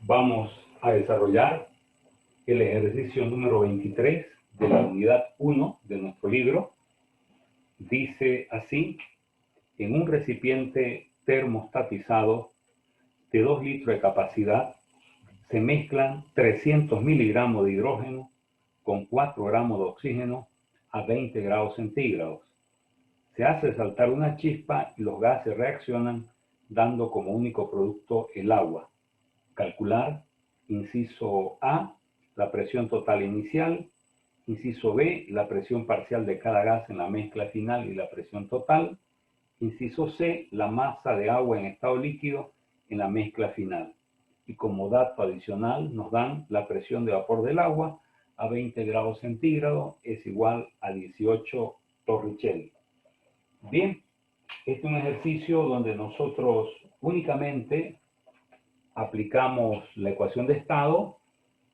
Vamos a desarrollar el ejercicio número 23 de la unidad 1 de nuestro libro. Dice así: en un recipiente termostatizado de 2 litros de capacidad se mezclan 300 miligramos de hidrógeno con 4 gramos de oxígeno a 20 grados centígrados. Se hace saltar una chispa y los gases reaccionan dando como único producto el agua. Calcular, inciso A, la presión total inicial, inciso B, la presión parcial de cada gas en la mezcla final y la presión total, inciso C, la masa de agua en estado líquido en la mezcla final. Y como dato adicional nos dan la presión de vapor del agua a 20 grados centígrados es igual a 18 Torricelli. Bien, este es un ejercicio donde nosotros únicamente aplicamos la ecuación de estado,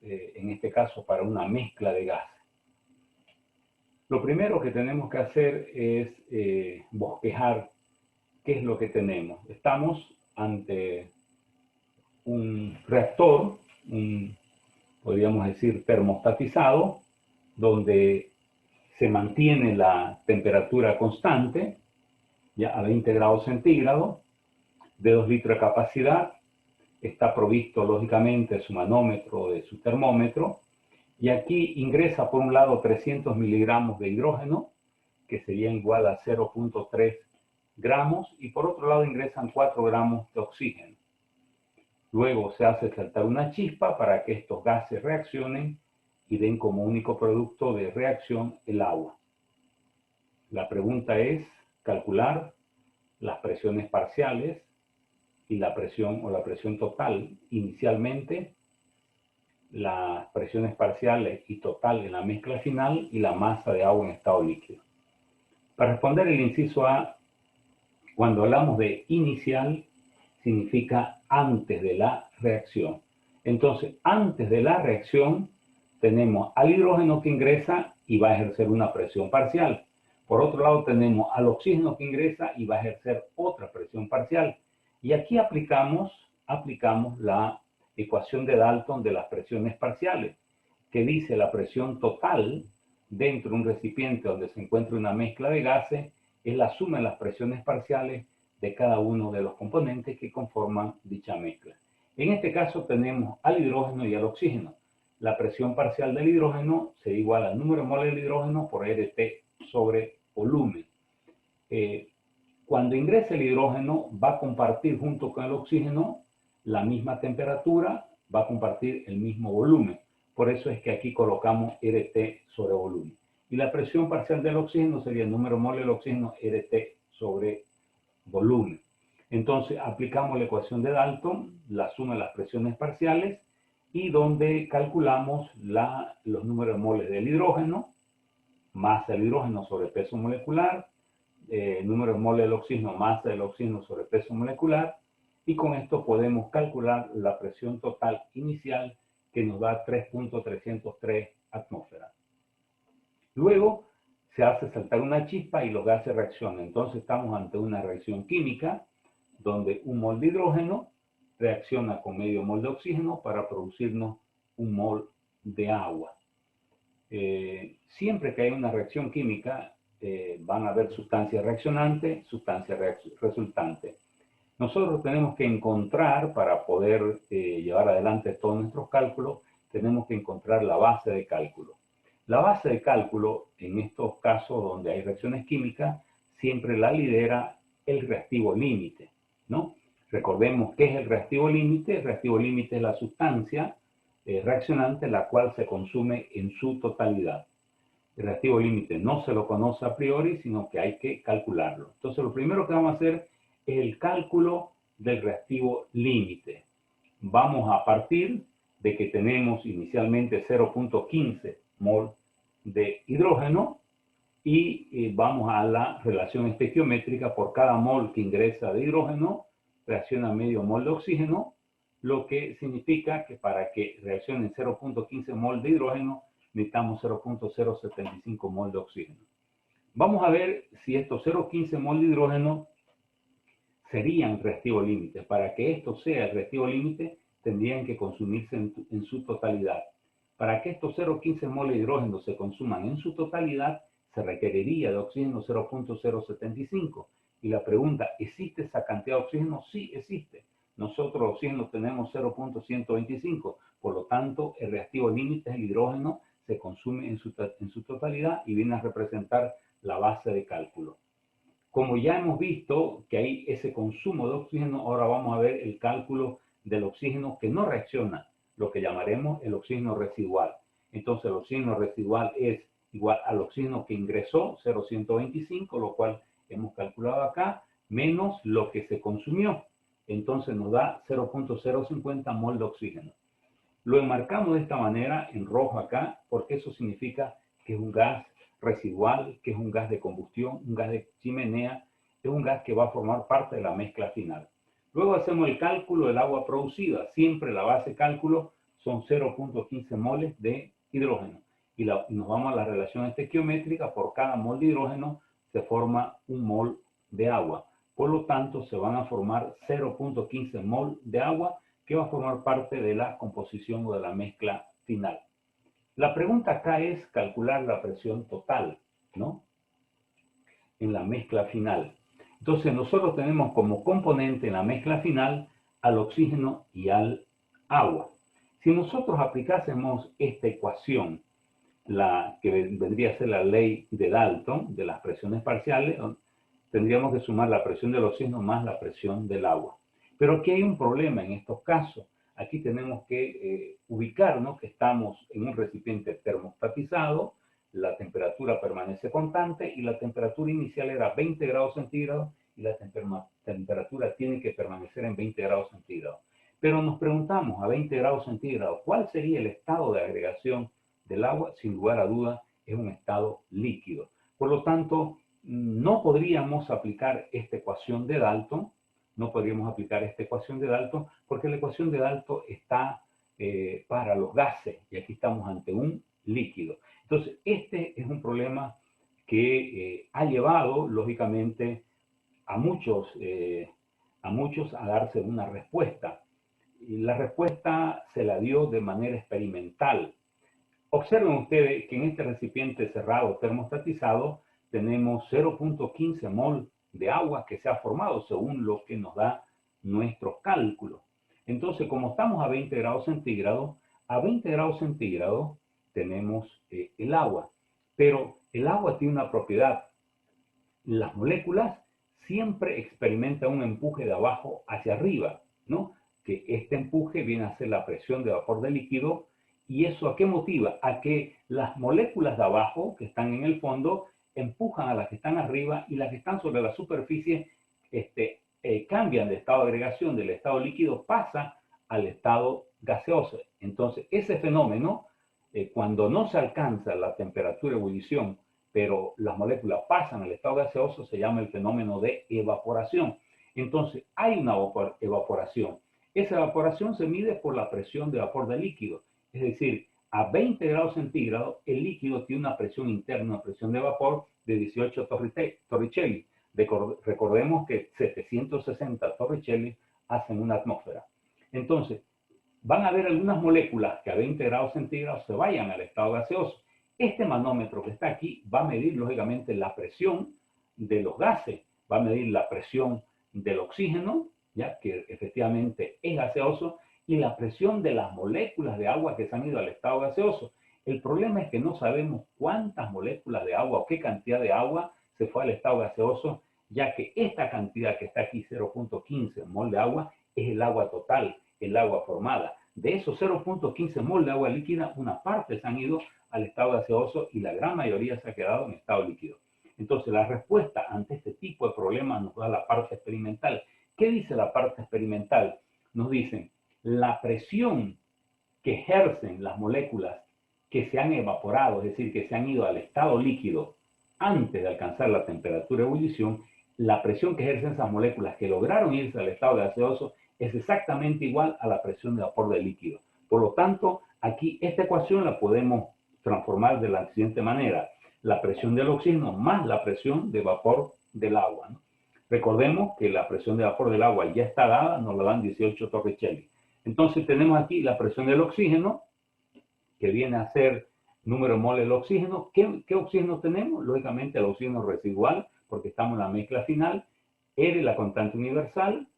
en este caso para una mezcla de gases. Lo primero que tenemos que hacer es bosquejar qué es lo que tenemos. Estamos ante un reactor, podríamos decir termostatizado, donde se mantiene la temperatura constante, ya a 20 grados centígrados, de 2 litros de capacidad. Está provisto lógicamente de su manómetro, de su termómetro, y aquí ingresa por un lado 300 miligramos de hidrógeno, que sería igual a 0.3 gramos, y por otro lado ingresan 4 gramos de oxígeno. Luego se hace saltar una chispa para que estos gases reaccionen y den como único producto de reacción el agua. La pregunta es calcular las presiones parciales y la presión o la presión total inicialmente, las presiones parciales y total en la mezcla final y la masa de agua en estado líquido. Para responder el inciso A, cuando hablamos de inicial, significa antes de la reacción. Entonces, antes de la reacción, tenemos al hidrógeno que ingresa y va a ejercer una presión parcial. Por otro lado, tenemos al oxígeno que ingresa y va a ejercer otra presión parcial. Y aquí aplicamos la ecuación de Dalton de las presiones parciales, que dice la presión total dentro de un recipiente donde se encuentra una mezcla de gases es la suma de las presiones parciales de cada uno de los componentes que conforman dicha mezcla. En este caso tenemos al hidrógeno y al oxígeno. La presión parcial del hidrógeno se iguala al número de moles del hidrógeno por RT sobre volumen. Cuando ingrese el hidrógeno va a compartir junto con el oxígeno la misma temperatura, va a compartir el mismo volumen. Por eso es que aquí colocamos RT sobre volumen. Y la presión parcial del oxígeno sería el número de moles del oxígeno RT sobre volumen. Entonces aplicamos la ecuación de Dalton, la suma de las presiones parciales, y donde calculamos los números de moles del hidrógeno, masa del hidrógeno sobre peso molecular, número de moles del oxígeno, masa del oxígeno sobre peso molecular, y con esto podemos calcular la presión total inicial que nos da 3.303 atmósferas. Luego se hace saltar una chispa y los gases reaccionan. Entonces estamos ante una reacción química donde un mol de hidrógeno reacciona con medio mol de oxígeno para producirnos un mol de agua. Siempre que hay una reacción química van a haber sustancias reaccionantes, sustancias resultantes. Nosotros tenemos que encontrar, para poder llevar adelante todos nuestros cálculos, tenemos que encontrar la base de cálculo. La base de cálculo, en estos casos donde hay reacciones químicas, siempre la lidera el reactivo límite, ¿no? Recordemos qué es el reactivo límite. El reactivo límite es la sustancia reaccionante la cual se consume en su totalidad. El reactivo límite no se lo conoce a priori, sino que hay que calcularlo. Entonces, lo primero que vamos a hacer es el cálculo del reactivo límite. Vamos a partir de que tenemos inicialmente 0.15 mol de hidrógeno y vamos a la relación estequiométrica. Por cada mol que ingresa de hidrógeno reacciona medio mol de oxígeno, lo que significa que para que reaccione 0.15 mol de hidrógeno necesitamos 0.075 mol de oxígeno. Vamos a ver si estos 0.15 mol de hidrógeno serían reactivo límite. Para que esto sea el reactivo límite tendrían que consumirse en su totalidad. Para que estos 0,15 moles de hidrógeno se consuman en su totalidad, se requeriría de oxígeno 0,075. Y la pregunta, ¿existe esa cantidad de oxígeno? Sí, existe. Nosotros oxígeno tenemos 0,125, por lo tanto, el reactivo límite es el hidrógeno, se consume en su totalidad y viene a representar la base de cálculo. Como ya hemos visto que hay ese consumo de oxígeno, ahora vamos a ver el cálculo del oxígeno que no reacciona, lo que llamaremos el oxígeno residual. Entonces, el oxígeno residual es igual al oxígeno que ingresó, 0,125, lo cual hemos calculado acá, menos lo que se consumió. Entonces nos da 0,050 mol de oxígeno. Lo enmarcamos de esta manera en rojo acá, porque eso significa que es un gas residual, que es un gas de combustión, un gas de chimenea, es un gas que va a formar parte de la mezcla final. Luego hacemos el cálculo del agua producida. Siempre la base de cálculo son 0,15 moles de hidrógeno. Y nos vamos a la relación estequiométrica. Por cada mol de hidrógeno se forma un mol de agua. Por lo tanto, se van a formar 0,15 mol de agua que va a formar parte de la composición o de la mezcla final. La pregunta acá es calcular la presión total, ¿no? En la mezcla final. Entonces nosotros tenemos como componente en la mezcla final al oxígeno y al agua. Si nosotros aplicásemos esta ecuación, la que vendría a ser la ley de Dalton, de las presiones parciales, tendríamos que sumar la presión del oxígeno más la presión del agua. Pero aquí hay un problema en estos casos. Aquí tenemos que ubicarnos que estamos en un recipiente termostatizado, la temperatura permanece constante y la temperatura inicial era 20 grados centígrados y la temperatura tiene que permanecer en 20 grados centígrados. Pero nos preguntamos a 20 grados centígrados, ¿cuál sería el estado de agregación del agua? Sin lugar a duda, es un estado líquido. Por lo tanto, no podríamos aplicar esta ecuación de Dalton, porque la ecuación de Dalton está para los gases y aquí estamos ante un líquido. Entonces, este es un problema que ha llevado, lógicamente, a muchos a darse una respuesta. Y la respuesta se la dio de manera experimental. Observen ustedes que en este recipiente cerrado termostatizado tenemos 0,15 mol de agua que se ha formado según lo que nos da nuestros cálculos. Entonces, como estamos a 20 grados centígrados, tenemos el agua. Pero el agua tiene una propiedad. Las moléculas siempre experimentan un empuje de abajo hacia arriba, ¿no? Que este empuje viene a ser la presión de vapor de líquido. ¿Y eso a qué motiva? A que las moléculas de abajo, que están en el fondo, empujan a las que están arriba y las que están sobre la superficie cambian de estado de agregación, del estado líquido pasa al estado gaseoso. Entonces, ese fenómeno, cuando no se alcanza la temperatura de ebullición, pero las moléculas pasan al estado gaseoso, se llama el fenómeno de evaporación. Entonces, hay una evaporación. Esa evaporación se mide por la presión de vapor de líquido. Es decir, a 20 grados centígrados, el líquido tiene una presión interna, una presión de vapor de 18 torricelli. Recordemos que 760 torricelli hacen una atmósfera. Entonces, van a haber algunas moléculas que a 20 grados centígrados se vayan al estado gaseoso. Este manómetro que está aquí va a medir, lógicamente, la presión de los gases, va a medir la presión del oxígeno, ya que efectivamente es gaseoso, y la presión de las moléculas de agua que se han ido al estado gaseoso. El problema es que no sabemos cuántas moléculas de agua o qué cantidad de agua se fue al estado gaseoso, ya que esta cantidad que está aquí, 0,15 mol de agua, es el agua total, el agua formada. De esos 0,15 mol de agua líquida, una parte se han ido al estado gaseoso y la gran mayoría se ha quedado en estado líquido. Entonces, la respuesta ante este tipo de problemas nos da la parte experimental. ¿Qué dice la parte experimental? Nos dicen, la presión que ejercen las moléculas que se han evaporado, es decir, que se han ido al estado líquido antes de alcanzar la temperatura de ebullición, la presión que ejercen esas moléculas que lograron irse al estado gaseoso es exactamente igual a la presión de vapor del líquido. Por lo tanto, aquí esta ecuación la podemos transformar de la siguiente manera. La presión del oxígeno más la presión de vapor del agua, ¿no? Recordemos que la presión de vapor del agua ya está dada, nos la dan 18 torricelli. Entonces tenemos aquí la presión del oxígeno, que viene a ser número de moles del oxígeno. ¿Qué oxígeno tenemos? Lógicamente el oxígeno residual, porque estamos en la mezcla final. R, la constante universal.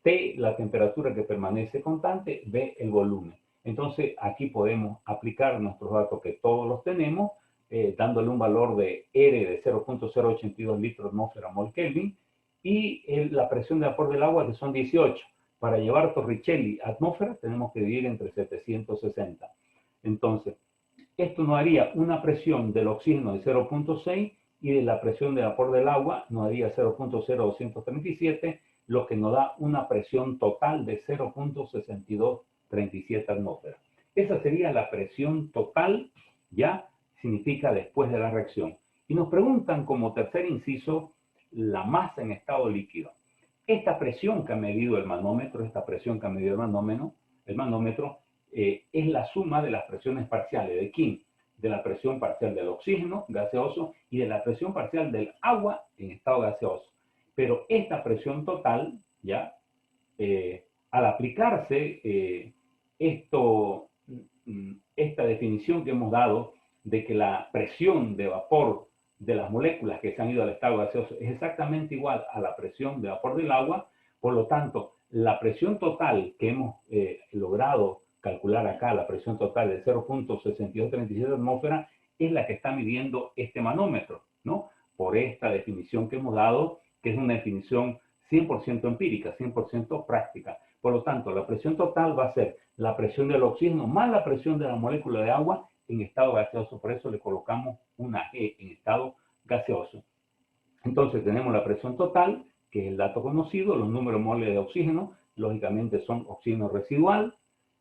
T, la temperatura que permanece constante. B, el volumen. Entonces aquí podemos aplicar nuestros datos que todos los tenemos, dándole un valor de R de 0.082 litros atmósfera mol Kelvin y la presión de vapor del agua que son 18. Para llevar Torricelli a atmósfera tenemos que dividir entre 760. Entonces, esto nos haría una presión del oxígeno de 0.6 y de la presión de vapor del agua nos daría 0.0237, lo que nos da una presión total de 0.6237 atmósferas. Esa sería la presión total, ya significa después de la reacción. Y nos preguntan como tercer inciso la masa en estado líquido. Esta presión que ha medido el manómetro, el manómetro es la suma de las presiones parciales. ¿De quién? De la presión parcial del oxígeno gaseoso y de la presión parcial del agua en estado gaseoso. Pero esta presión total, ya, al aplicarse esta definición que hemos dado de que la presión de vapor de las moléculas que se han ido al estado gaseoso es exactamente igual a la presión de vapor del agua, por lo tanto, la presión total que hemos logrado calcular acá, la presión total de 0.6237 atmósferas, es la que está midiendo este manómetro, ¿no? Por esta definición que hemos dado, que es una definición 100% empírica, 100% práctica. Por lo tanto, la presión total va a ser la presión del oxígeno más la presión de la molécula de agua en estado gaseoso. Por eso le colocamos una E en estado gaseoso. Entonces tenemos la presión total, que es el dato conocido, los números moles de oxígeno, lógicamente son oxígeno residual,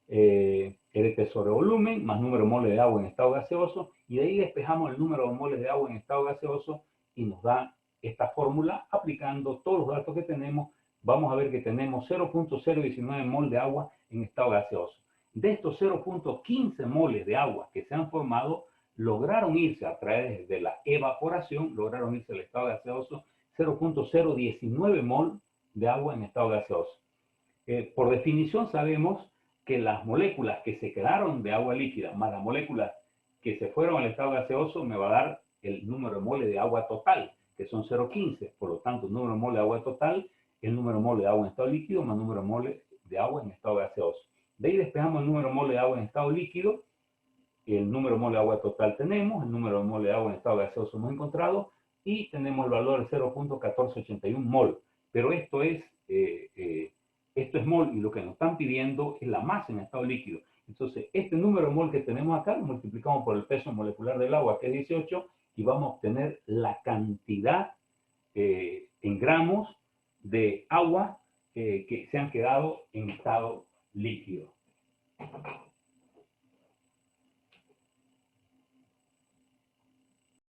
RT sobre volumen, más número de moles de agua en estado gaseoso, y de ahí despejamos el número de moles de agua en estado gaseoso y nos da esta fórmula aplicando todos los datos que tenemos. Vamos a ver que tenemos 0.019 mol de agua en estado gaseoso. De estos 0.15 moles de agua que se han formado, lograron irse a través de la evaporación, lograron irse al estado gaseoso 0.019 mol de agua en estado gaseoso. Por definición sabemos que las moléculas que se quedaron de agua líquida más las moléculas que se fueron al estado gaseoso me va a dar el número de moles de agua total, que son 0.15. Por lo tanto, el número de moles de agua total es el número de moles de agua en estado líquido más el número de moles de agua en estado gaseoso. De ahí despejamos el número de moles de agua en estado líquido, el número de moles de agua total tenemos, el número de moles de agua en estado gaseoso hemos encontrado y tenemos el valor de 0.1481 mol. Pero esto es mol y lo que nos están pidiendo es la masa en estado líquido. Entonces, este número de mol que tenemos acá lo multiplicamos por el peso molecular del agua, que es 18, y vamos a obtener la cantidad en gramos de agua que se han quedado en estado líquido.